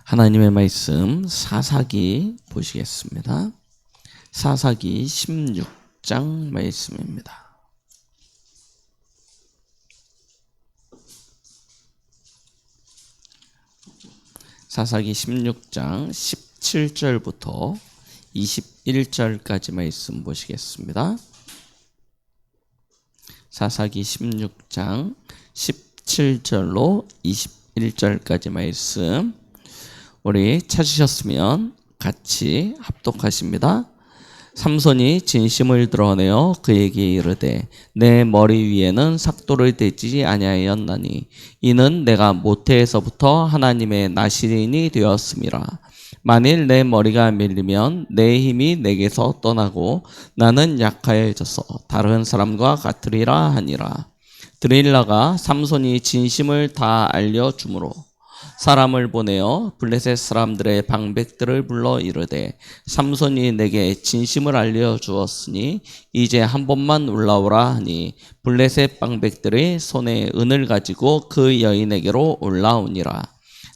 하나님의 말씀 사사기 보시겠습니다. 사사기 16장 말씀입니다. 사사기 16장 17절부터 21절까지 말씀 보시겠습니다. 사사기 16장 17절로 21절까지 말씀 우리 찾으셨으면 같이 합독하십니다. 삼손이 진심을 드러내어 그에게 이르되 내 머리 위에는 삭도를 대지 아니하였나니 이는 내가 모태에서부터 하나님의 나시린이 되었음이라. 만일 내 머리가 밀리면 내 힘이 내게서 떠나고 나는 약하여져서 다른 사람과 같으리라 하니라. 드릴라가 삼손이 진심을 다 알려주므로 사람을 보내어 블레셋 사람들의 방백들을 불러 이르되 삼손이 내게 진심을 알려주었으니 이제 한 번만 올라오라 하니 블레셋 방백들이 손에 은을 가지고 그 여인에게로 올라오니라.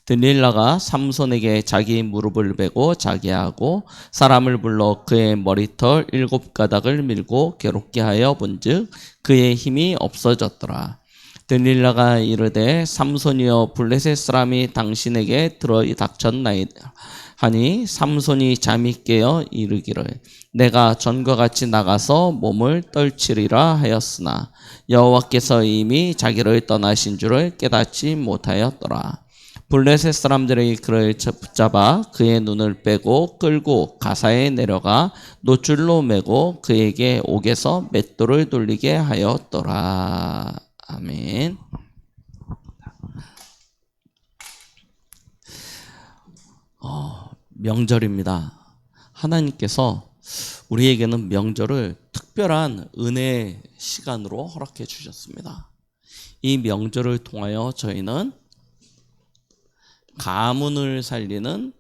드릴라가 삼손에게 자기 무릎을 베고 자게 하고 사람을 불러 그의 머리털 7가닥을 밀고 괴롭게 하여 본즉 그의 힘이 없어졌더라. 드릴라가 이르되 삼손이여 블레셋 사람이 당신에게 들어닥쳤나이다 하니 삼손이 잠이 깨어 이르기를 내가 전과 같이 나가서 몸을 떨치리라 하였으나 여호와께서 이미 자기를 떠나신 줄을 깨닫지 못하였더라. 블레셋 사람들이 그를 붙잡아 그의 눈을 빼고 끌고 가사에 내려가 노줄로 매고 그에게 옥에서 맷돌을 돌리게 하였더라. 아멘. 명절입니다. 하나님께서 우리에게는 명절을 특별한 은혜의 시간으로 허락해 주셨습니다. 이 명절을 통하여 저희는 가문을 살리는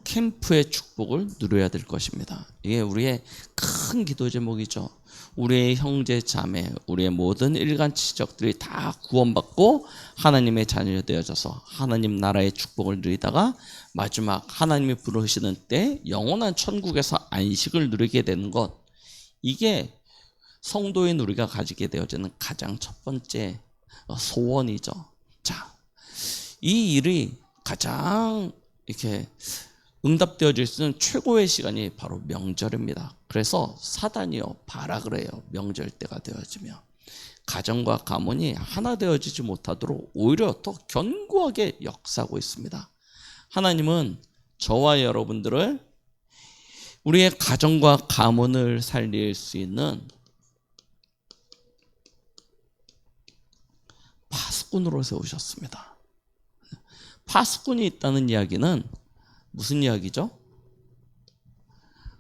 캠프의 축복을 누려야 될 것입니다. 이게 우리의 큰 기도 제목이죠. 우리의 형제 자매, 우리의 모든 일간치적들이 다 구원받고 하나님의 자녀 되어져서 하나님 나라의 축복을 누리다가 마지막 하나님이 부르시는 때 영원한 천국에서 안식을 누리게 되는 것, 이게 성도인 우리가 가지게 되어지는 가장 첫 번째 소원이죠. 자, 이 일이 가장 이렇게 응답되어질 수 있는 최고의 시간이 바로 명절입니다. 그래서 사단이요 발악을 해요. 명절 때가 되어지면 가정과 가문이 하나 되어지지 못하도록 오히려 더 견고하게 역사하고 있습니다. 하나님은 저와 여러분들을 우리의 가정과 가문을 살릴 수 있는 파수꾼으로 세우셨습니다. 파수꾼이 있다는 이야기는 무슨 이야기죠?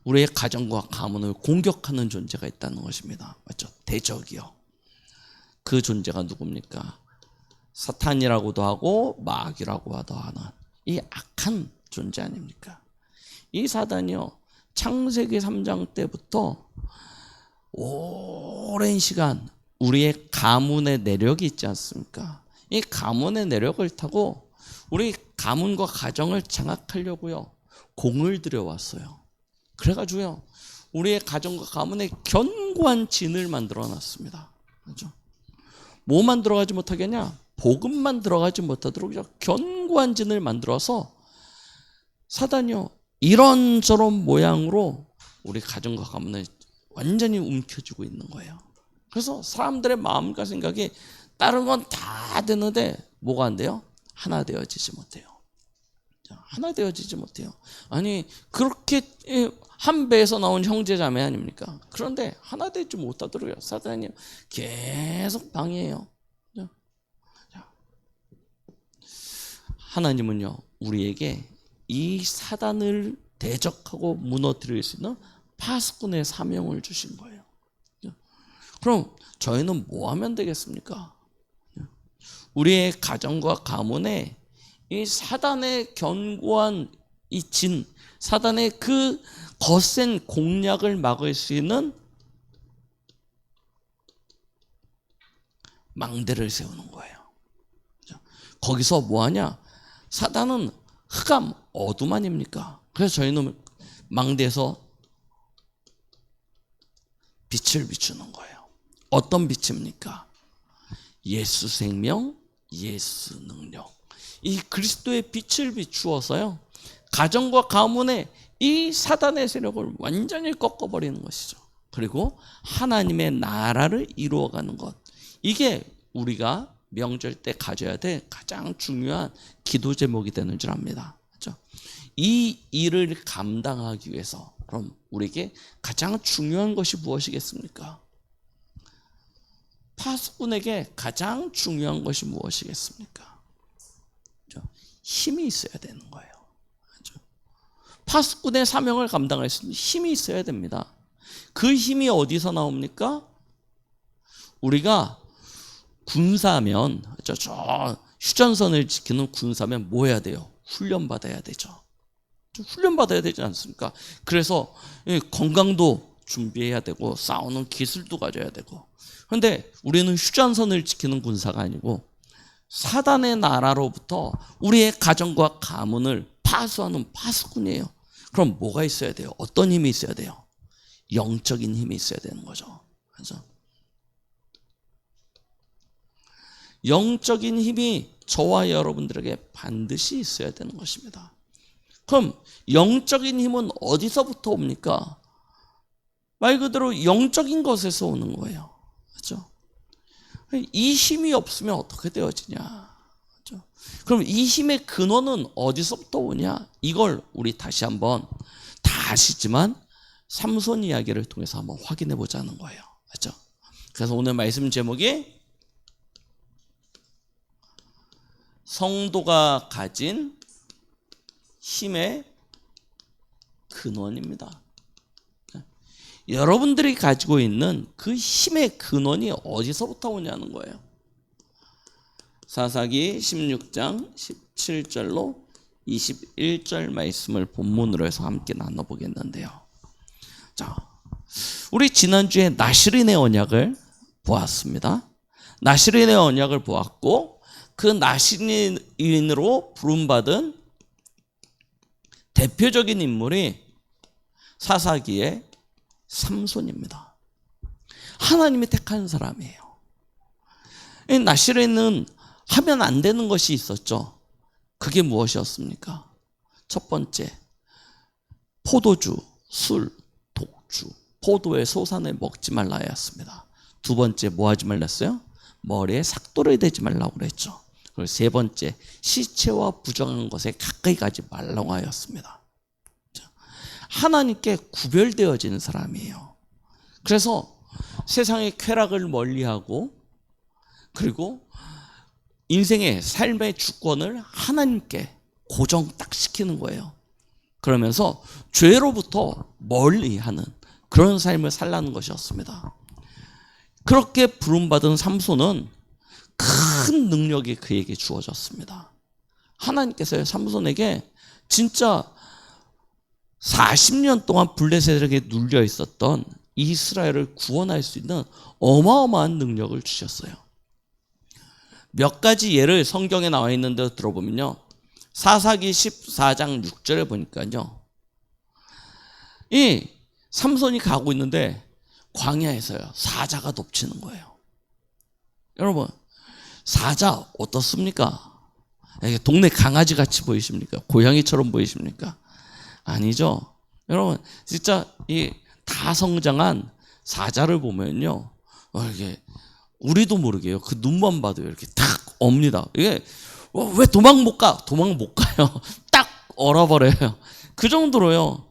우리의 가정과 가문을 공격하는 존재가 있다는 것입니다. 맞죠? 대적이요. 그 존재가 누굽니까? 사탄이라고도 하고 마귀라고도 하는 이 악한 존재 아닙니까? 이 사단이요, 창세기 3장 때부터 오랜 시간 우리의 가문의 내력이 있지 않습니까? 이 가문의 내력을 타고 우리 가문과 가정을 장악하려고요 공을 들여왔어요. 그래가지고요 우리의 가정과 가문에 견고한 진을 만들어놨습니다. 그렇죠? 뭐만 들어가지 못하게 하냐? 복음만 들어가지 못하도록 견고한 진을 만들어서 사단이요 이런저런 모양으로 우리 가정과 가문을 완전히 움켜쥐고 있는 거예요. 그래서 사람들의 마음과 생각이 다른 건 다 되는데 뭐가 안 돼요? 하나 되어지지 못해요. 하나 되어지지 못해요. 아니 그렇게 한 배에서 나온 형제자매 아닙니까? 그런데 하나 되지 못하도록 사단이 계속 방해해요. 하나님은요 우리에게 이 사단을 대적하고 무너뜨릴 수 있는 파수꾼의 사명을 주신 거예요. 그럼 저희는 뭐 하면 되겠습니까? 우리의 가정과 가문에 이 사단의 견고한 이 진, 사단의 그 거센 공략을 막을 수 있는 망대를 세우는 거예요. 거기서 뭐 하냐? 사단은 흑암, 어둠 아닙니까? 그래서 저희는 망대에서 빛을 비추는 거예요. 어떤 빛입니까? 예수 생명, 예수 능력. 이 그리스도의 빛을 비추어서요, 가정과 가문의 이 사단의 세력을 완전히 꺾어버리는 것이죠. 그리고 하나님의 나라를 이루어가는 것. 이게 우리가 명절 때 가져야 될 가장 중요한 기도 제목이 되는 줄 압니다. 그렇죠? 이 일을 감당하기 위해서 그럼 우리에게 가장 중요한 것이 무엇이겠습니까? 파수꾼에게 가장 중요한 것이 무엇이겠습니까? 그렇죠? 힘이 있어야 되는 거예요. 그렇죠? 파수꾼의 사명을 감당할 수 있는 힘이 있어야 됩니다. 그 힘이 어디서 나옵니까? 우리가 군사면, 저 휴전선을 지키는 군사면 뭐 해야 돼요? 훈련받아야 되죠. 훈련받아야 되지 않습니까? 그래서 건강도 준비해야 되고 싸우는 기술도 가져야 되고. 그런데 우리는 휴전선을 지키는 군사가 아니고 사단의 나라로부터 우리의 가정과 가문을 파수하는 파수꾼이에요. 그럼 뭐가 있어야 돼요? 어떤 힘이 있어야 돼요? 영적인 힘이 있어야 되는 거죠. 그래서 영적인 힘이 저와 여러분들에게 반드시 있어야 되는 것입니다. 그럼 영적인 힘은 어디서부터 옵니까? 말 그대로 영적인 것에서 오는 거예요. 그렇죠? 이 힘이 없으면 어떻게 되어지냐? 그렇죠? 그럼 이 힘의 근원은 어디서부터 오냐? 이걸 우리 다시 한번 다 아시지만 삼손 이야기를 통해서 한번 확인해 보자는 거예요. 그렇죠? 그래서 오늘 말씀 제목이 성도가 가진 힘의 근원입니다. 여러분들이 가지고 있는 그 힘의 근원이 어디서부터 오냐는 거예요. 사사기 16장 17절로 21절 말씀을 본문으로 해서 함께 나눠보겠는데요. 자, 우리 지난주에 나시린의 언약을 보았습니다. 나시린의 언약을 보았고 그 나시린으로 부름받은 대표적인 인물이 사사기의 삼손입니다. 하나님이 택한 사람이에요. 나시린은 하면 안 되는 것이 있었죠. 그게 무엇이었습니까? 첫 번째, 포도주, 술, 독주, 포도의 소산을 먹지 말라였습니다. 두 번째, 뭐 하지 말랐어요? 머리에 삭도를 대지 말라고 그랬죠. 그리고 세 번째, 시체와 부정한 것에 가까이 가지 말라고 하였습니다. 하나님께 구별되어지는 사람이에요. 그래서 세상의 쾌락을 멀리하고 그리고 인생의 삶의 주권을 하나님께 고정 딱 시키는 거예요. 그러면서 죄로부터 멀리하는 그런 삶을 살라는 것이었습니다. 그렇게 부름받은 삼손은 큰 능력이 그에게 주어졌습니다. 하나님께서 삼손에게 진짜 40년 동안 블레셋에게 눌려 있었던 이스라엘을 구원할 수 있는 어마어마한 능력을 주셨어요. 몇 가지 예를 성경에 나와 있는 데 들어보면요. 사사기 14장 6절에 보니까요. 이 삼손이 가고 있는데 광야에서요. 사자가 덮치는 거예요. 여러분, 사자 어떻습니까? 이게 동네 강아지 같이 보이십니까? 고양이처럼 보이십니까? 아니죠. 여러분, 진짜 이 다 성장한 사자를 보면요. 이게 우리도 모르게요. 그 눈만 봐도 이렇게 딱 옵니다. 이게 왜 도망 못 가? 도망 못 가요. 딱 얼어버려요. 그 정도로요.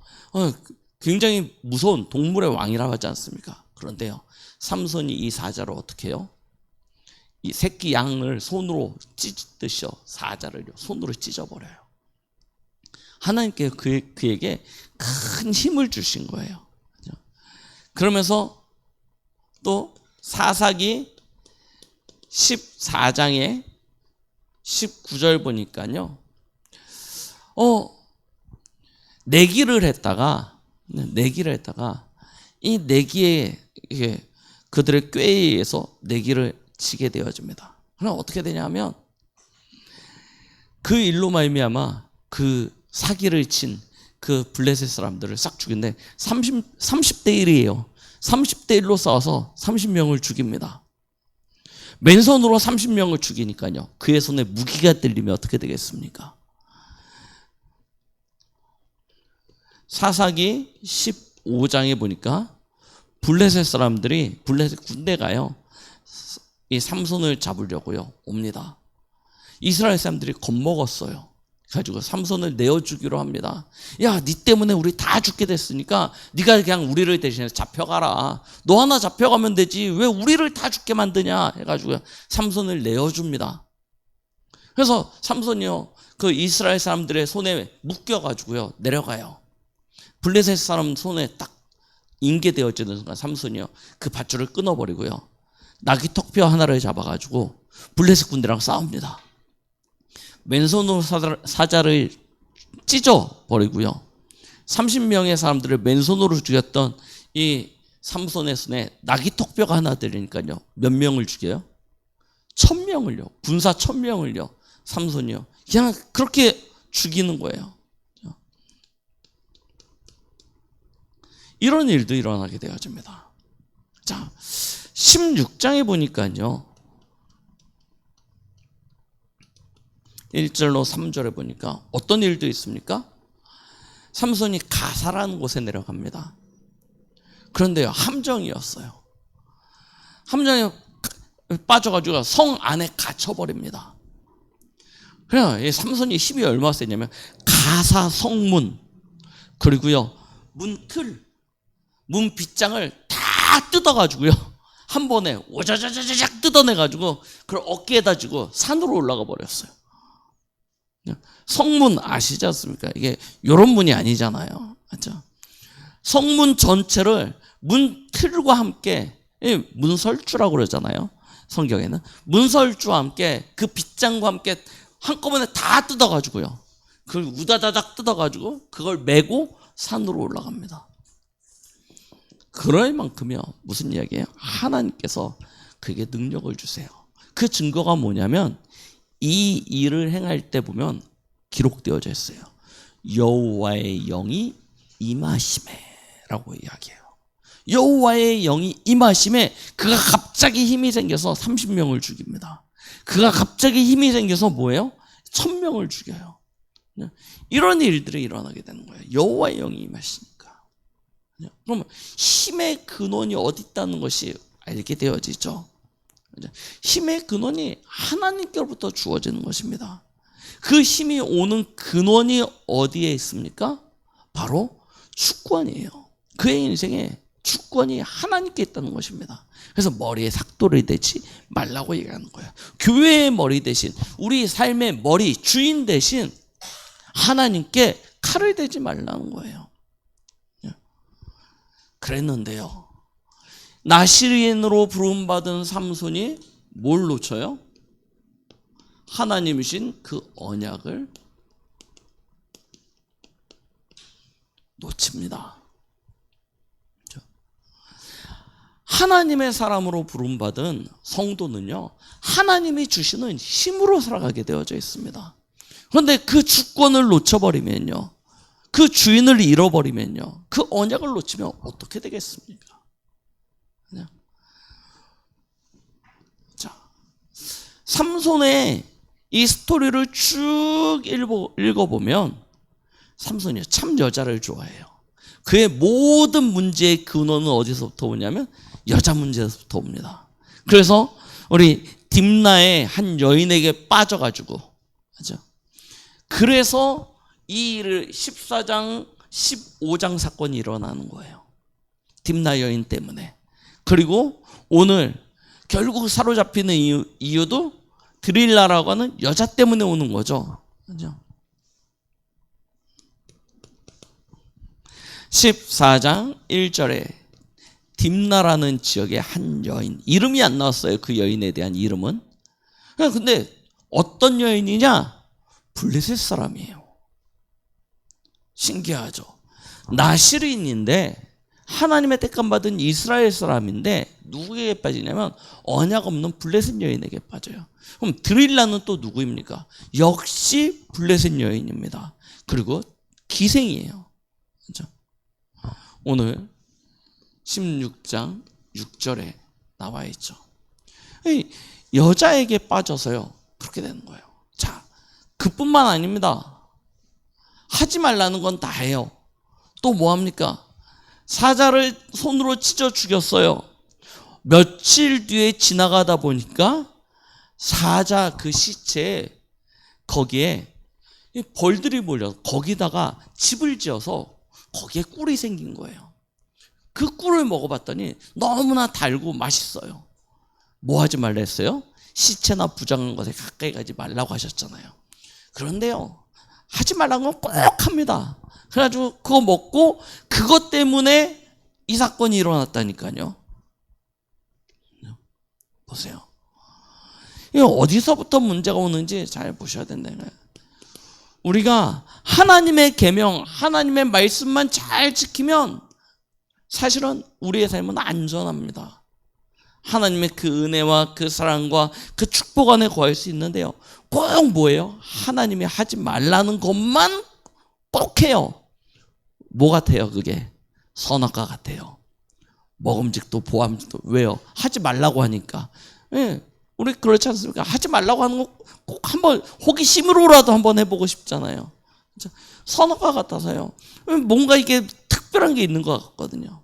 굉장히 무서운 동물의 왕이라고 하지 않습니까? 그런데요. 삼손이 이 사자를 어떻게 해요? 이 새끼 양을 손으로 찢듯이요. 사자를 손으로 찢어버려요. 하나님께 그에게 큰 힘을 주신 거예요. 그러면서 또 사사기 14장에 19절 보니까요. 내기를 했다가 이 내기에 그들의 꾀에 의해서 내기를 치게 되어집니다. 그럼 어떻게 되냐면 그 일로 말미암아 그 사기를 친 그 블레셋 사람들을 싹 죽인데 30대 1이에요. 30대 1로 싸워서 30명을 죽입니다. 맨손으로 30명을 죽이니까요. 그의 손에 무기가 들리면 어떻게 되겠습니까? 사사기 15장에 보니까 블레셋 사람들이 블레셋 군대가요. 이 삼손을 잡으려고요. 옵니다. 이스라엘 사람들이 겁먹었어요. 가지고 삼손을 내어주기로 합니다. 야, 니 때문에 우리 다 죽게 됐으니까 네가 그냥 우리를 대신해 잡혀가라. 너 하나 잡혀가면 되지 왜 우리를 다 죽게 만드냐 해가지고 삼손을 내어줍니다. 그래서 삼손이요 그 이스라엘 사람들의 손에 묶여가지고요 내려가요. 블레셋 사람 손에 딱 인계되어지는 순간 삼손이요 그 밧줄을 끊어버리고요 나귀 턱뼈 하나를 잡아가지고 블레셋 군대랑 싸웁니다. 맨손으로 사자를 찢어버리고요 30명의 사람들을 맨손으로 죽였던 이 삼손의 손에 나귀 턱뼈가 하나 들리니까요 몇 명을 죽여요? 1000명을요. 군사 1000명을요. 삼손이요. 그냥 그렇게 죽이는 거예요. 이런 일도 일어나게 되어집니다. 자, 16장에 보니까요. 1절로 3절에 보니까 어떤 일도 있습니까? 삼손이 가사라는 곳에 내려갑니다. 그런데요, 함정이었어요. 함정에 빠져가지고 성 안에 갇혀버립니다. 그래요, 삼손이 힘이 얼마나 세냐면 가사 성문 그리고요 문틀 문 빗장을 다 뜯어가지고요 한 번에 오자자자자작 뜯어내가지고 그걸 어깨에다 지고 산으로 올라가 버렸어요. 성문 아시지 않습니까? 이게 요런 문이 아니잖아요. 맞죠? 성문 전체를 문틀과 함께 문설주라고 그러잖아요. 성경에는 문설주와 함께 그 빗장과 함께 한꺼번에 다 뜯어가지고요 그걸 우다다닥 뜯어가지고 그걸 메고 산으로 올라갑니다. 그럴 만큼요 무슨 이야기예요? 하나님께서 그에게 능력을 주세요. 그 증거가 뭐냐면 이 일을 행할 때 보면 기록되어져 있어요. 여호와의 영이 임하심에라고 이야기해요. 여호와의 영이 임하심에 그가 갑자기 힘이 생겨서 30명을 죽입니다. 그가 갑자기 힘이 생겨서 뭐예요? 1000명을 죽여요. 이런 일들이 일어나게 되는 거예요. 여호와의 영이 임하시니까. 그러면 힘의 근원이 어디 있다는 것이 알게 되어지죠. 힘의 근원이 하나님께로부터 주어지는 것입니다. 그 힘이 오는 근원이 어디에 있습니까? 바로 주권이에요. 그의 인생에 주권이 하나님께 있다는 것입니다. 그래서 머리에 삭도를 대지 말라고 얘기하는 거예요. 교회의 머리 대신 우리 삶의 머리 주인 대신 하나님께 칼을 대지 말라는 거예요. 그랬는데요 나시리인으로 부름받은 삼손이 뭘 놓쳐요? 하나님이신 그 언약을 놓칩니다. 하나님의 사람으로 부름받은 성도는요 하나님이 주시는 힘으로 살아가게 되어져 있습니다. 그런데 그 주권을 놓쳐버리면요 그 주인을 잃어버리면요 그 언약을 놓치면 어떻게 되겠습니까? 자, 삼손의 이 스토리를 쭉 읽어보면 삼손이 참 여자를 좋아해요. 그의 모든 문제의 근원은 어디서부터 오냐면 여자 문제에서부터 옵니다. 그래서 우리 딥나의 한 여인에게 빠져가지고 맞죠? 그래서 이 일을 14장 15장 사건이 일어나는 거예요. 딥나 여인 때문에. 그리고 오늘 결국 사로잡히는 이유도 드릴라라고 하는 여자 때문에 오는 거죠. 그죠? 14장 1절에 딥나라는 지역의 한 여인, 이름이 안 나왔어요. 그 여인에 대한 이름은. 근데 어떤 여인이냐? 블레셋 사람이에요. 신기하죠. 나시린인데 하나님의 택함받은 이스라엘 사람인데 누구에게 빠지냐면 언약 없는 블레셋 여인에게 빠져요. 그럼 드릴라는 또 누구입니까? 역시 블레셋 여인입니다. 그리고 기생이에요. 그렇죠? 오늘 16장 6절에 나와 있죠. 여자에게 빠져서요 그렇게 되는 거예요. 자, 그뿐만 아닙니다. 하지 말라는 건 다 해요. 또 뭐합니까? 사자를 손으로 찢어 죽였어요. 며칠 뒤에 지나가다 보니까 사자 그 시체에 거기에 벌들이 몰려서 거기다가 집을 지어서 거기에 꿀이 생긴 거예요. 그 꿀을 먹어봤더니 너무나 달고 맛있어요. 뭐 하지 말라 했어요? 시체나 부정한 것에 가까이 가지 말라고 하셨잖아요. 그런데요, 하지 말라는 건 꼭 합니다. 그래가지고 그거 먹고 그것 때문에 이 사건이 일어났다니까요. 보세요. 이거 어디서부터 문제가 오는지 잘 보셔야 된다는 거예요. 우리가 하나님의 계명, 하나님의 말씀만 잘 지키면 사실은 우리의 삶은 안전합니다. 하나님의 그 은혜와 그 사랑과 그 축복 안에 거할 수 있는데요, 꼭 뭐예요? 하나님이 하지 말라는 것만 꼭 해요. 뭐 같아요? 그게 선악과 같아요. 먹음직도 보암직도. 왜요? 하지 말라고 하니까. 예, 우리 그렇지 않습니까? 하지 말라고 하는 거 꼭 한번 호기심으로라도 한번 해보고 싶잖아요. 선악과 같아서요. 뭔가 이게 특별한 게 있는 것 같거든요.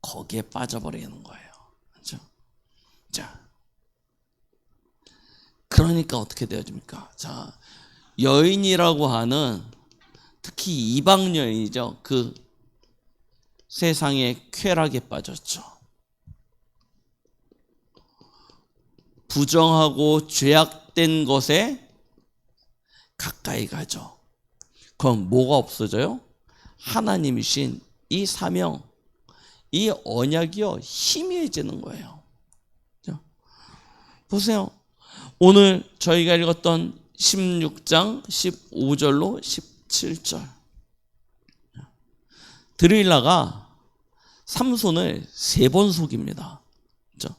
거기에 빠져버리는 거예요. 그렇죠? 자, 그러니까 어떻게 되어집니까? 자, 여인이라고 하는 특히 이방 여인이죠. 그 세상의 쾌락에 빠졌죠. 부정하고 죄악된 것에 가까이 가죠. 그럼 뭐가 없어져요? 하나님이신 이 사명, 이 언약이요, 희미해지는 거예요. 보세요. 오늘 저희가 읽었던 16장 15절로 17절. 드릴라가 삼손을 3번 속입니다. 그렇죠?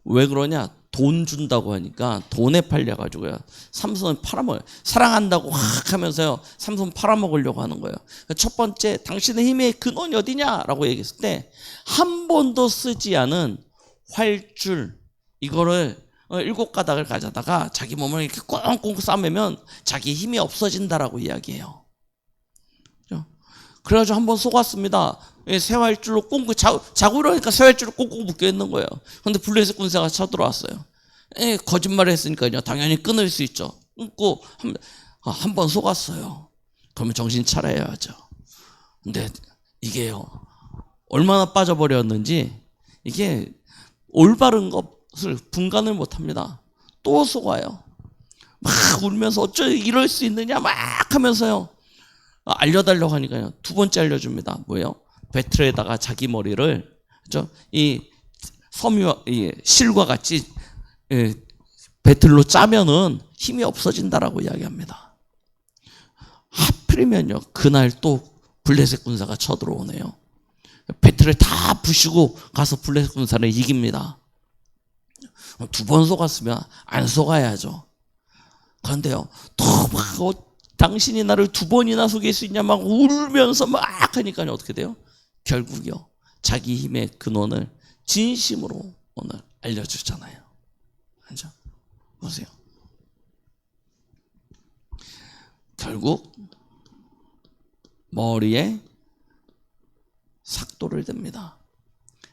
왜 그러냐? 돈 준다고 하니까 돈에 팔려가지고요, 삼손을 팔아먹어요. 사랑한다고 확 하면서요, 삼손 팔아먹으려고 하는 거예요. 첫 번째, 당신의 힘의 근원이 어디냐라고 얘기했을 때 한 번도 쓰지 않은 활줄, 이거를 7가닥을 가져다가 자기 몸을 이렇게 꽁꽁 싸매면 자기 힘이 없어진다라고 이야기해요. 그래가지고 한번 속았습니다. 새활줄로 꽁꽁 자고 일어나니까 새활줄로 꽁꽁 묶여 있는 거예요. 그런데 블레셋 군사가 쳐들어왔어요. 거짓말을 했으니까요, 당연히 끊을 수 있죠. 끊고 한번 속았어요. 그러면 정신 차려야죠. 근데 이게요, 얼마나 빠져버렸는지 이게 올바른 것을 분간을 못합니다. 또 속아요. 막 울면서 어쩌 이럴 수 있느냐 막 하면서요, 알려달라고 하니까요, 2번째 알려줍니다. 뭐예요? 배틀에다가 자기 머리를, 그죠? 이 섬유와 이 실과 같이 배틀로 짜면은 힘이 없어진다라고 이야기합니다. 하필이면요, 그날 또 블레셋 군사가 쳐들어오네요. 배틀을 다 부시고 가서 블레셋 군사를 이깁니다. 2번 속았으면 안 속아야죠. 그런데요, 또 막 당신이 나를 2번이나 속일 수 있냐 막 울면서 막 하니까요, 어떻게 돼요? 결국요, 자기 힘의 근원을 진심으로 오늘 알려주잖아요. 그렇죠? 보세요. 결국 머리에 삭도를 댑니다.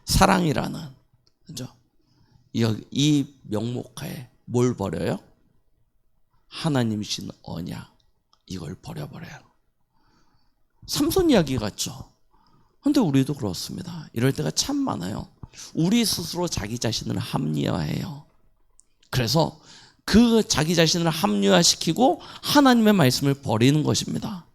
사랑이라는, 그죠? 이 명목하에 뭘 버려요? 하나님이신 언약, 이걸 버려버려요. 삼손 이야기 같죠? 그런데 우리도 그렇습니다. 이럴 때가 참 많아요. 우리 스스로 자기 자신을 합리화해요. 그래서 그 자기 자신을 합리화시키고 하나님의 말씀을 버리는 것입니다.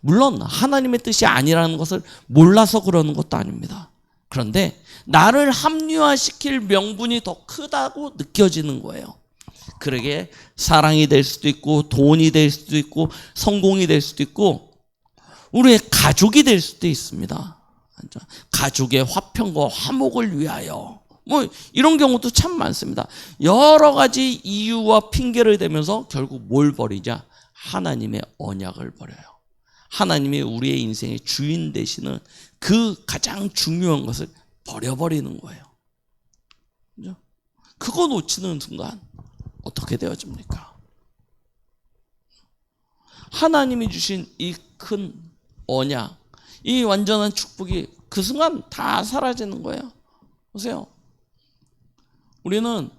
물론 하나님의 뜻이 아니라는 것을 몰라서 그러는 것도 아닙니다. 그런데 나를 합리화시킬 명분이 더 크다고 느껴지는 거예요. 그러게 사랑이 될 수도 있고, 돈이 될 수도 있고, 성공이 될 수도 있고, 우리의 가족이 될 수도 있습니다. 가족의 화평과 화목을 위하여. 뭐 이런 경우도 참 많습니다. 여러 가지 이유와 핑계를 대면서 결국 뭘 버리자? 하나님의 언약을 버려요. 하나님이 우리의 인생의 주인 되시는 그 가장 중요한 것을 버려버리는 거예요. 그죠? 그거 놓치는 순간 어떻게 되어집니까? 하나님이 주신 이 큰 언약, 이 완전한 축복이 그 순간 다 사라지는 거예요. 보세요. 우리는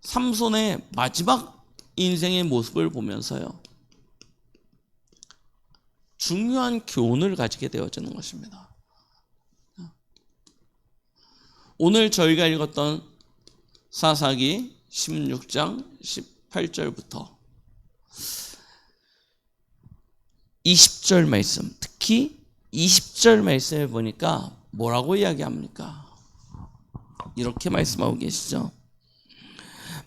삼손의 마지막 인생의 모습을 보면서요, 중요한 교훈을 가지게 되어지는 것입니다. 오늘 저희가 읽었던 사사기 16장 18절부터 20절 말씀, 특히 20절 말씀에 보니까 뭐라고 이야기합니까? 이렇게 말씀하고 계시죠.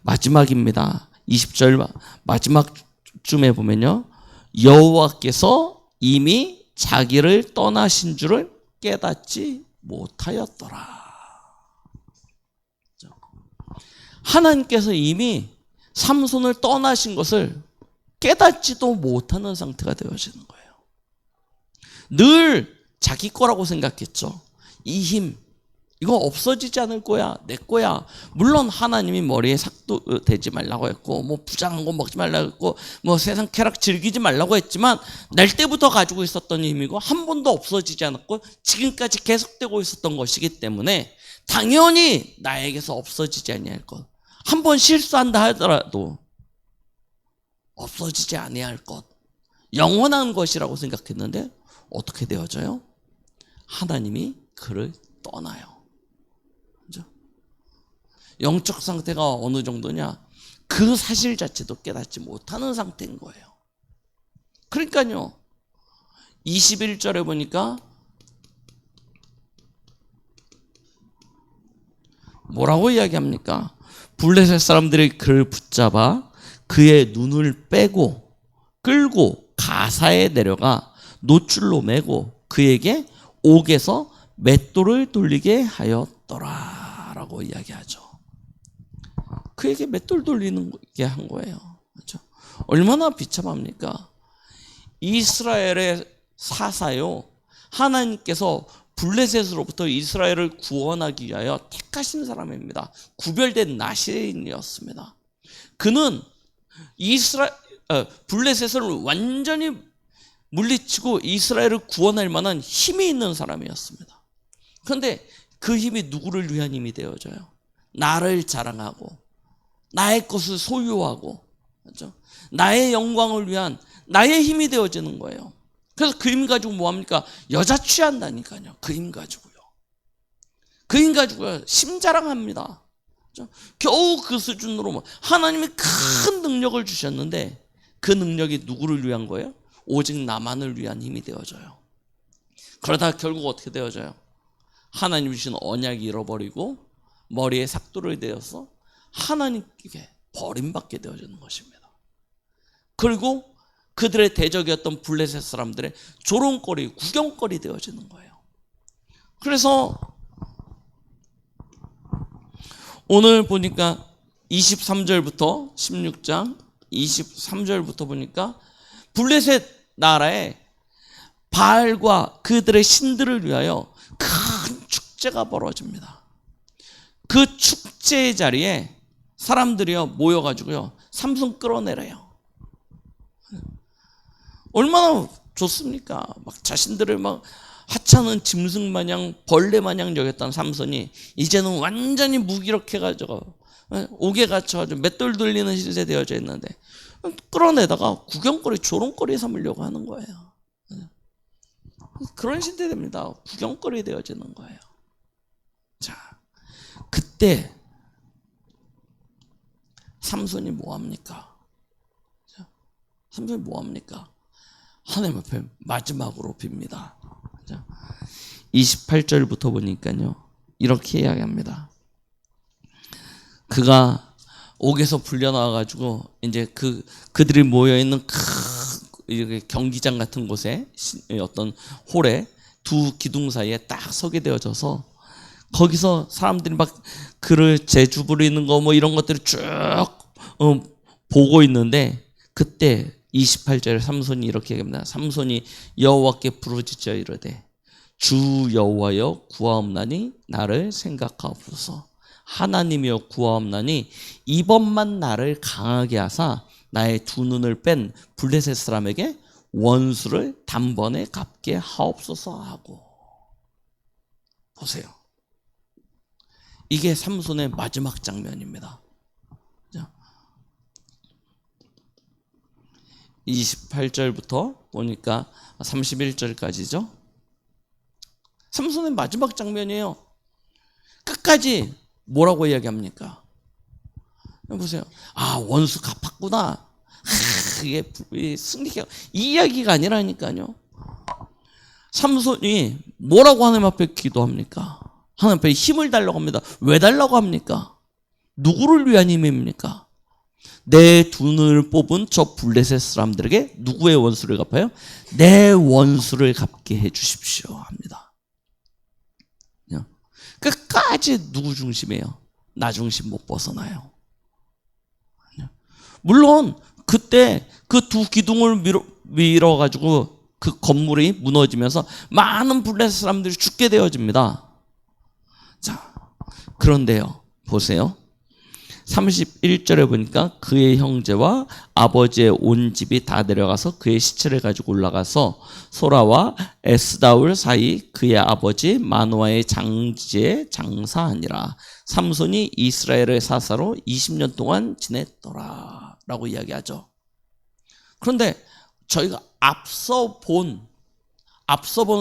마지막입니다. 20절 마지막쯤에 보면요, 여호와께서 이미 자기를 떠나신 줄을 깨닫지 못하였더라. 하나님께서 이미 삼손을 떠나신 것을 깨닫지도 못하는 상태가 되어지는 거예요. 늘 자기 거라고 생각했죠. 이 힘, 이거 없어지지 않을 거야, 내 거야. 물론 하나님이 머리에 삭도 대지 말라고 했고, 뭐 부장한 거 먹지 말라고 했고, 뭐 세상 쾌락 즐기지 말라고 했지만, 날 때부터 가지고 있었던 힘이고 한 번도 없어지지 않았고 지금까지 계속되고 있었던 것이기 때문에 당연히 나에게서 없어지지 아니할 것, 한 번 실수한다 하더라도 없어지지 아니할 것, 영원한 것이라고 생각했는데 어떻게 되어져요? 하나님이 그를 떠나요. 그죠? 영적 상태가 어느 정도냐? 그 사실 자체도 깨닫지 못하는 상태인 거예요. 그러니까요, 21절에 보니까 뭐라고 이야기합니까? 블레셋 사람들이 그를 붙잡아 그의 눈을 빼고 끌고 가사에 내려가 노출로 매고 그에게 옥에서 맷돌을 돌리게 하였더라 라고 이야기하죠. 그에게 맷돌 돌리게 한 거예요. 그렇죠? 얼마나 비참합니까? 이스라엘의 사사요, 하나님께서 블레셋으로부터 이스라엘을 구원하기 위하여 택하신 사람입니다. 구별된 나시인이었습니다. 그는 블레셋을 완전히 물리치고 이스라엘을 구원할 만한 힘이 있는 사람이었습니다. 그런데 그 힘이 누구를 위한 힘이 되어져요? 나를 자랑하고 나의 것을 소유하고, 그렇죠? 나의 영광을 위한 나의 힘이 되어지는 거예요. 그래서 그 힘 가지고 뭐합니까? 여자 취한다니까요. 그 힘 가지고요. 그 힘 가지고요, 심자랑합니다. 그렇죠? 겨우 그 수준으로 하나님이 큰 능력을 주셨는데 그 능력이 누구를 위한 거예요? 오직 나만을 위한 힘이 되어져요. 그러다 결국 어떻게 되어져요? 하나님 주신 언약이 잃어버리고 머리에 삭도를 대어서 하나님께 버림받게 되어지는 것입니다. 그리고 그들의 대적이었던 블레셋 사람들의 조롱거리, 구경거리 되어지는 거예요. 그래서 오늘 보니까 23절부터 16장 23절부터 보니까 블레셋 나라에 바알과 그들의 신들을 위하여 큰 축제가 벌어집니다. 그 축제의 자리에 사람들이요 모여가지고요 삼손 끌어내려요. 얼마나 좋습니까? 막 자신들을 막 하찮은 짐승 마냥 벌레 마냥 여겼던 삼손이 이제는 완전히 무기력해가지고 옥에 갇혀가지고 맷돌 돌리는 시대 되어져 있는데 끌어내다가 구경거리, 조롱거리 삼으려고 하는 거예요. 그런 시대 됩니다. 구경거리 되어지는 거예요. 자, 그때 삼손이 뭐합니까? 삼손이 뭐합니까? 하나님 앞에 마지막으로 빕니다. 28절부터 보니까요 이렇게 이야기합니다. 그가 옥에서 풀려나와가지고 이제 그들이 모여있는 큰 경기장 같은 곳에 어떤 홀에 두 기둥 사이에 딱 서게 되어져서 거기서 사람들이 막 그를 재주 부리는 거 뭐 이런 것들을 쭉 보고 있는데 그때 28절에 삼손이 이렇게 얘기합니다. 삼손이 여호와께 부르짖어 이르되 주 여호와여 구하옵나니 나를 생각하옵소서. 하나님이여 구하옵나니 이번만 나를 강하게 하사 나의 두 눈을 뺀 블레셋 사람에게 원수를 단번에 갚게 하옵소서 하고. 보세요. 이게 삼손의 마지막 장면입니다. 28절부터 보니까 31절까지죠. 삼손의 마지막 장면이에요. 끝까지 뭐라고 이야기합니까? 보세요. 아, 원수 갚았구나. 이게 승리가 이 이야기가 아니라니까요. 삼손이 뭐라고 하나님 앞에 기도합니까? 하나님 앞에 힘을 달라고 합니다. 왜 달라고 합니까? 누구를 위한 힘입니까? 내 두 눈을 뽑은 저 블레셋 사람들에게 누구의 원수를 갚아요? 내 원수를 갚게 해 주십시오 합니다. 끝까지 누구 중심이에요? 나 중심 못 벗어나요. 물론 그때 그 두 기둥을 밀어가지고 그 건물이 무너지면서 많은 블레셋 사람들이 죽게 되어집니다. 자, 그런데요, 보세요. 31절에 보니까 그의 형제와 아버지의 온 집이 다 내려가서 그의 시체를 가지고 올라가서 소라와 에스다울 사이 그의 아버지 마노아의 장지에 장사하니라. 삼손이 이스라엘의 사사로 20년 동안 지냈더라 라고 이야기하죠. 그런데 저희가 앞서 본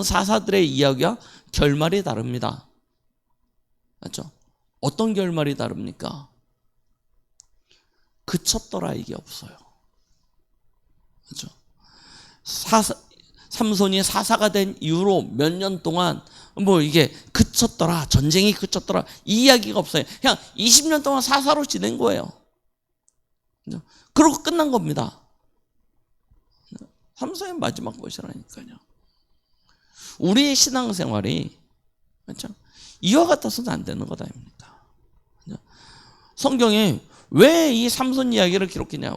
사사들의 이야기와 결말이 다릅니다. 맞죠? 어떤 결말이 다릅니까? 그쳤더라 이게 없어요. 그렇죠? 삼손이 사사가 된 이후로 몇 년 동안 뭐 이게 그쳤더라, 전쟁이 그쳤더라 이 이야기가 없어요. 그냥 20년 동안 사사로 지낸 거예요. 그렇죠? 그러고 끝난 겁니다. 삼손의 마지막 것이라니까요. 우리의 신앙생활이 그렇죠? 이와 같아서는 안 되는 것 아닙니까? 그렇죠? 성경에 왜 이 삼손 이야기를 기록했냐?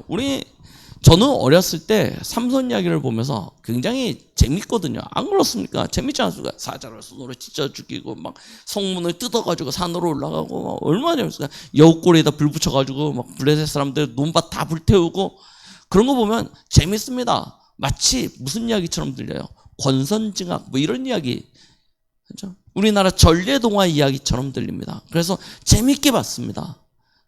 저는 어렸을 때 삼손 이야기를 보면서 굉장히 재밌거든요. 안 그렇습니까? 재밌지 않습니까? 사자를 손으로 찢어 죽이고 막 성문을 뜯어가지고 산으로 올라가고 막 얼마나 재밌습니까? 여우꼬리에다 불 붙여가지고 막 블레셋 사람들 논밭 다 불태우고 그런 거 보면 재밌습니다. 마치 무슨 이야기처럼 들려요. 권선징악 뭐 이런 이야기, 그렇죠? 우리나라 전래동화 이야기처럼 들립니다. 그래서 재밌게 봤습니다.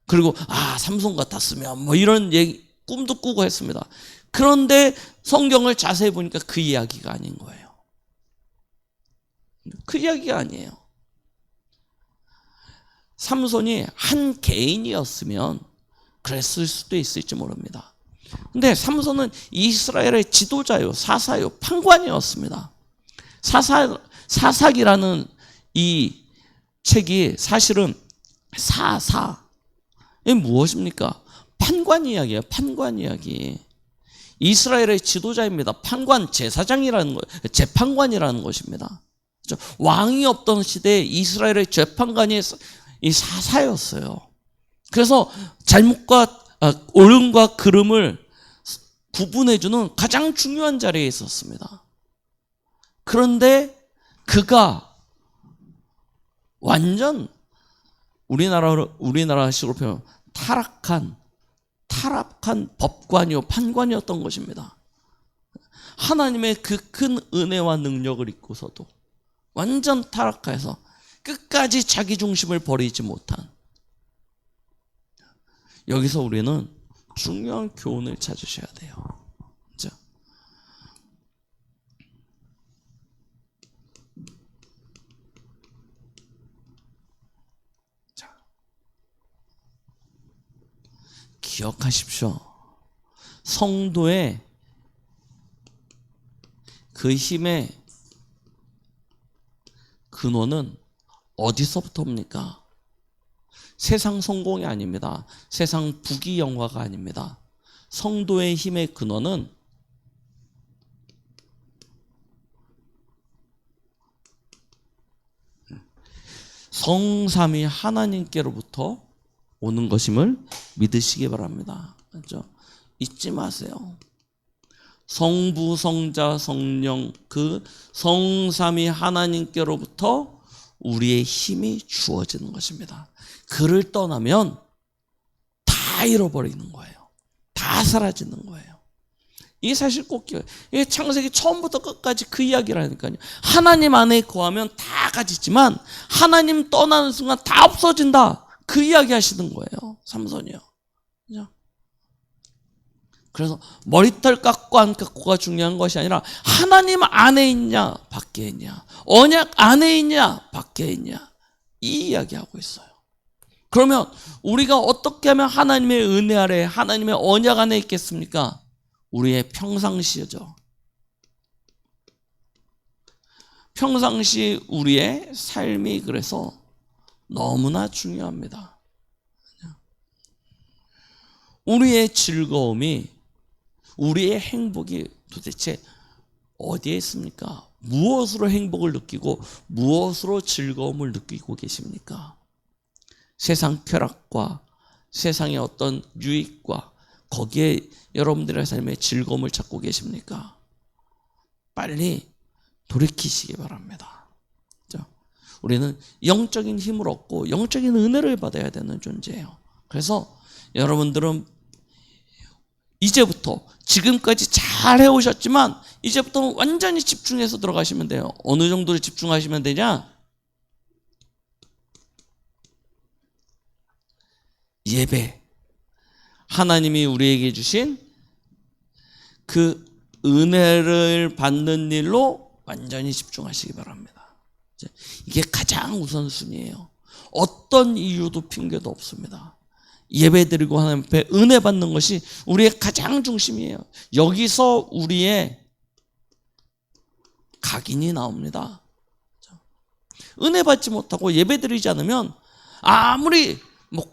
그리고 삼손 같았으면 뭐 이런 얘기 꿈도 꾸고 했습니다. 그런데 성경을 자세히 보니까 그 이야기가 아닌 거예요. 그 이야기가 아니에요. 삼손이 한 개인이었으면 그랬을 수도 있을지 모릅니다. 근데 삼손은 이스라엘의 지도자요, 사사요, 판관이었습니다. 사사기라는 이 책이 사실은 이게 무엇입니까? 판관 이야기예요. 판관 이야기. 이스라엘의 지도자입니다. 판관, 제사장이라는 거, 재판관이라는 것입니다. 그렇죠? 왕이 없던 시대에 이스라엘의 재판관이 이 사사였어요. 그래서 잘못과 옳음과 그름을 구분해주는 가장 중요한 자리에 있었습니다. 그런데 그가 완전 우리나라식으로 표현하면 타락한 법관이요 판관이었던 것입니다. 하나님의 그 큰 은혜와 능력을 잊고서도 완전 타락해서 끝까지 자기 중심을 버리지 못한, 여기서 우리는 중요한 교훈을 찾으셔야 돼요. 그렇죠? 기억하십시오. 성도의 그 힘의 근원은 어디서부터입니까? 세상 성공이 아닙니다. 세상 부귀 영화가 아닙니다. 성도의 힘의 근원은 성삼위 하나님께로부터 오는 것임을 믿으시기 바랍니다. 그렇죠? 잊지 마세요. 성부, 성자, 성령 그 성삼위 하나님께로부터 우리의 힘이 주어지는 것입니다. 그를 떠나면 다 잃어버리는 거예요. 다 사라지는 거예요. 이게 사실 꼭 기억해요. 이게 창세기 처음부터 끝까지 그 이야기라니까요. 하나님 안에 거하면 다 가지지만 하나님 떠나는 순간 다 없어진다. 그 이야기 하시는 거예요. 삼손이요. 그죠? 그래서 머리털 깎고 안 깎고가 중요한 것이 아니라 하나님 안에 있냐 밖에 있냐, 언약 안에 있냐 밖에 있냐, 이 이야기하고 있어요. 그러면 우리가 어떻게 하면 하나님의 은혜 아래, 하나님의 언약 안에 있겠습니까? 우리의 평상시죠. 평상시 우리의 삶이 그래서 너무나 중요합니다. 우리의 즐거움이, 우리의 행복이 도대체 어디에 있습니까? 무엇으로 행복을 느끼고 무엇으로 즐거움을 느끼고 계십니까? 세상 쾌락과 세상의 어떤 유익과 거기에 여러분들의 삶의 즐거움을 찾고 계십니까? 빨리 돌이키시기 바랍니다. 우리는 영적인 힘을 얻고 영적인 은혜를 받아야 되는 존재예요. 그래서 여러분들은 이제부터, 지금까지 잘 해오셨지만 이제부터 완전히 집중해서 들어가시면 돼요. 어느 정도로 집중하시면 되냐? 예배, 하나님이 우리에게 주신 그 은혜를 받는 일로 완전히 집중하시기 바랍니다. 이게 가장 우선순위예요. 어떤 이유도 핑계도 없습니다. 예배드리고 하나님 앞에 은혜 받는 것이 우리의 가장 중심이에요. 여기서 우리의 각인이 나옵니다. 은혜 받지 못하고 예배드리지 않으면 아무리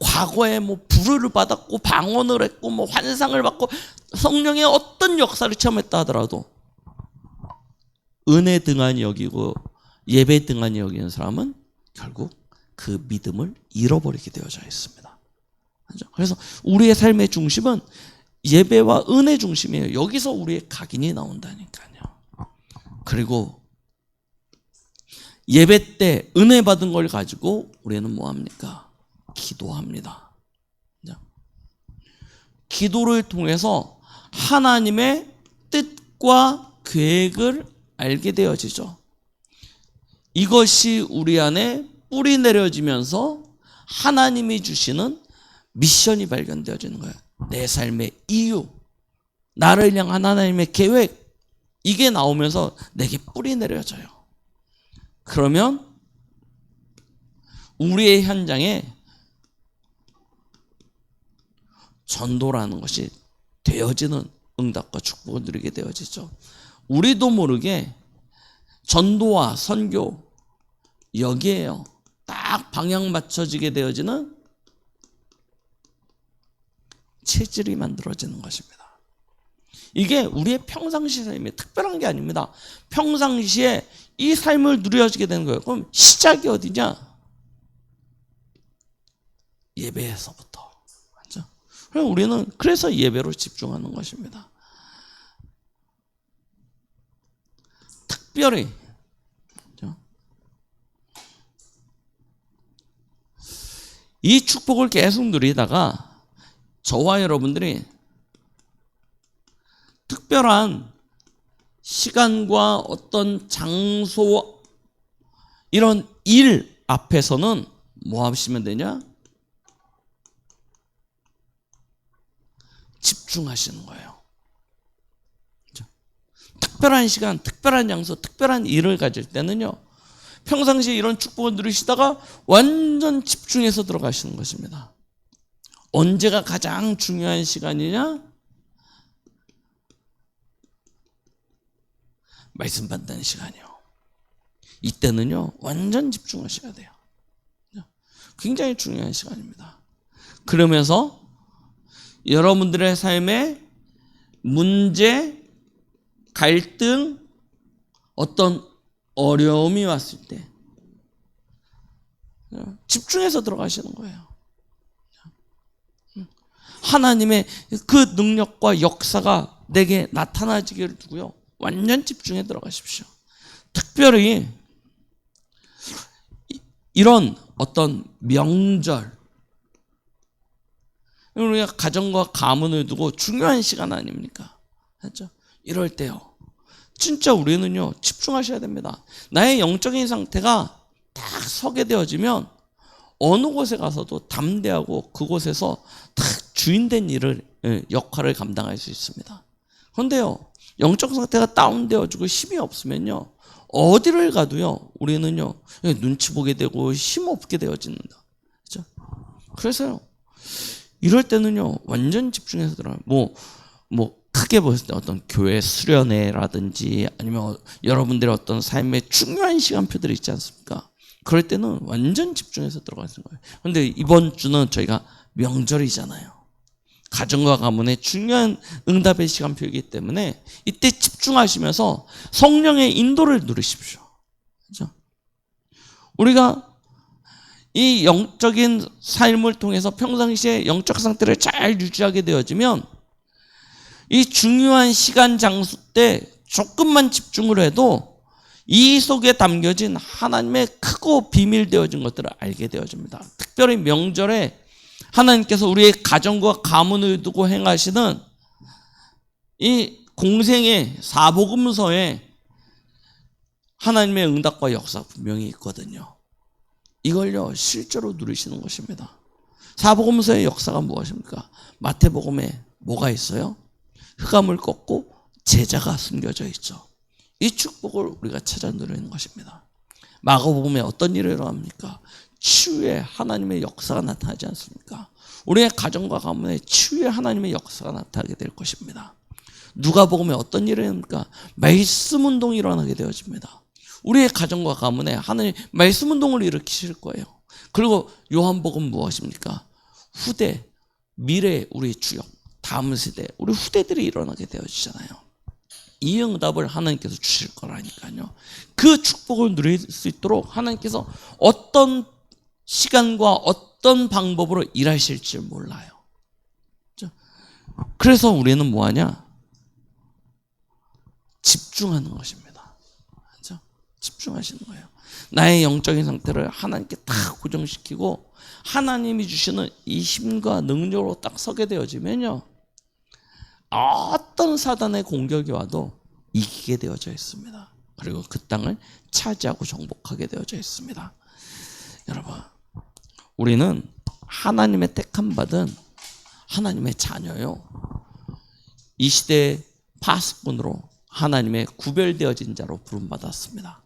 과거에 불을 받았고 방언을 했고 환상을 받고 성령의 어떤 역사를 체험했다 하더라도 은혜 등한히 여기고 예배 등한히 여기는 사람은 결국 그 믿음을 잃어버리게 되어져 있습니다. 그래서 우리의 삶의 중심은 예배와 은혜 중심이에요. 여기서 우리의 각인이 나온다니까요. 그리고 예배 때 은혜 받은 걸 가지고 우리는 뭐합니까? 기도합니다. 기도를 통해서 하나님의 뜻과 계획을 알게 되어지죠. 이것이 우리 안에 뿌리 내려지면서 하나님이 주시는 미션이 발견되어지는 거예요. 내 삶의 이유, 나를 향한 하나님의 계획, 이게 나오면서 내게 뿌리 내려져요. 그러면 우리의 현장에 전도라는 것이 되어지는 응답과 축복을 누리게 되어지죠. 우리도 모르게 전도와 선교, 여기에요. 딱 방향 맞춰지게 되어지는 체질이 만들어지는 것입니다. 이게 우리의 평상시 삶이 특별한 게 아닙니다. 평상시에 이 삶을 누려지게 되는 거예요. 그럼 시작이 어디냐? 예배에서부터. 맞죠? 그럼 우리는 그래서 예배로 집중하는 것입니다. 특별히 이 축복을 계속 누리다가 저와 여러분들이 특별한 시간과 어떤 장소, 이런 일 앞에서는 뭐 하시면 되냐? 집중하시는 거예요. 그렇죠? 특별한 시간, 특별한 장소, 특별한 일을 가질 때는요, 평상시에 이런 축복을 누리시다가 완전 집중해서 들어가시는 것입니다. 언제가 가장 중요한 시간이냐? 말씀 받는 시간이요. 이때는요, 완전 집중하셔야 돼요. 굉장히 중요한 시간입니다. 그러면서 여러분들의 삶에 문제, 갈등, 어떤 어려움이 왔을 때 집중해서 들어가시는 거예요. 하나님의 그 능력과 역사가 내게 나타나지기를 두고요. 완전 집중해 들어가십시오. 특별히 이런 어떤 명절, 우리가 가정과 가문을 두고 중요한 시간 아닙니까? 그렇죠? 이럴 때요. 진짜 우리는요, 집중하셔야 됩니다. 나의 영적인 상태가 딱 서게 되어지면 어느 곳에 가서도 담대하고 그곳에서 딱 주인된 일을, 역할을 감당할 수 있습니다. 그런데요, 영적 상태가 다운되어지고 힘이 없으면요, 어디를 가도요, 우리는요, 눈치 보게 되고 힘없게 되어진다. 그렇죠? 그래서요, 이럴 때는요, 완전 집중해서 들어요. 크게 보실 때 어떤 교회 수련회라든지 아니면 여러분들의 어떤 삶의 중요한 시간표들이 있지 않습니까? 그럴 때는 완전 집중해서 들어가는 거예요. 그런데 이번 주는 저희가 명절이잖아요. 가정과 가문의 중요한 응답의 시간표이기 때문에 이때 집중하시면서 성령의 인도를 누리십시오. 그렇죠? 우리가 이 영적인 삶을 통해서 평상시에 영적 상태를 잘 유지하게 되어지면 이 중요한 시간 장소 때 조금만 집중을 해도 이 속에 담겨진 하나님의 크고 비밀되어진 것들을 알게 되어집니다. 특별히 명절에 하나님께서 우리의 가정과 가문을 두고 행하시는 이 공생의 사복음서에 하나님의 응답과 역사 분명히 있거든요. 이걸요, 실제로 누리시는 것입니다. 사복음서의 역사가 무엇입니까? 마태복음에 뭐가 있어요? 흑암을 꺾고 제자가 숨겨져 있죠. 이 축복을 우리가 찾아 누리는 것입니다. 마가복음에 어떤 일이 일어납니까? 치유의 하나님의 역사가 나타나지 않습니까? 우리의 가정과 가문에 치유의 하나님의 역사가 나타나게 될 것입니다. 누가복음에 어떤 일이 일어납니까? 말씀 운동이 일어나게 되어집니다. 우리의 가정과 가문에 하나님 말씀 운동을 일으키실 거예요. 그리고 요한복음 무엇입니까? 후대, 미래 우리 주역, 다음 세대, 우리 후대들이 일어나게 되어지잖아요. 이 응답을 하나님께서 주실 거라니까요. 그 축복을 누릴 수 있도록 하나님께서 어떤 시간과 어떤 방법으로 일하실지 몰라요. 그래서 우리는 뭐하냐? 집중하는 것입니다. 그렇죠? 집중하시는 거예요. 나의 영적인 상태를 하나님께 딱 고정시키고 하나님이 주시는 이 힘과 능력으로 딱 서게 되어지면요, 어떤 사단의 공격이 와도 이기게 되어져 있습니다. 그리고 그 땅을 차지하고 정복하게 되어져 있습니다. 여러분, 우리는 하나님의 택함 받은 하나님의 자녀요. 이 시대의 파수꾼으로 하나님의 구별되어진 자로 부름받았습니다.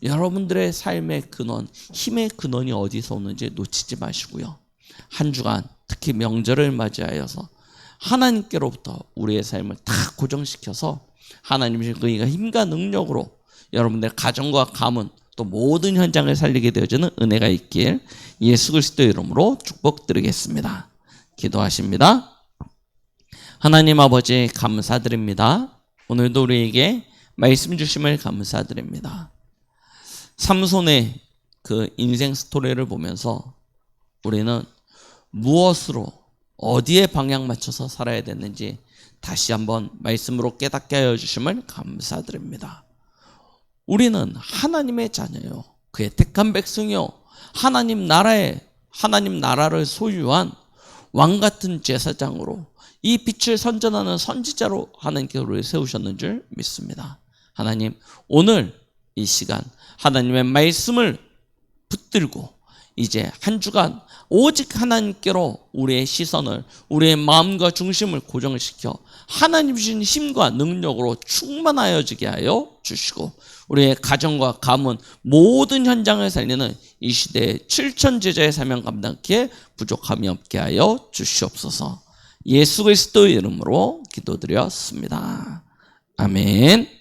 여러분들의 삶의 근원, 힘의 근원이 어디서 오는지 놓치지 마시고요. 한 주간 특히 명절을 맞이하여서 하나님께로부터 우리의 삶을 다 고정시켜서 하나님의 그의 힘과 능력으로 여러분들의 가정과 가문 또 모든 현장을 살리게 되어지는 은혜가 있길 예수 그리스도의 이름으로 축복드리겠습니다. 기도하십니다. 하나님 아버지 감사드립니다. 오늘도 우리에게 말씀 주심을 감사드립니다. 삼손의 그 인생 스토리를 보면서 우리는 무엇으로 어디에 방향 맞춰서 살아야 되는지 다시 한번 말씀으로 깨닫게 하여 주심을 감사드립니다. 우리는 하나님의 자녀요, 그의 택한 백성이요, 하나님 나라를 소유한 왕같은 제사장으로 이 빛을 선전하는 선지자로 하나님께서 우리를 세우셨는 줄 믿습니다. 하나님, 오늘 이 시간 하나님의 말씀을 붙들고 이제 한 주간 오직 하나님께로 우리의 시선을, 우리의 마음과 중심을 고정시켜 하나님 주신 힘과 능력으로 충만하여지게 하여 주시고 우리의 가정과 가문 모든 현장을 살리는 이 시대의 7천 제자의 사명 감당기에 부족함이 없게 하여 주시옵소서. 예수 그리스도의 이름으로 기도드렸습니다. 아멘.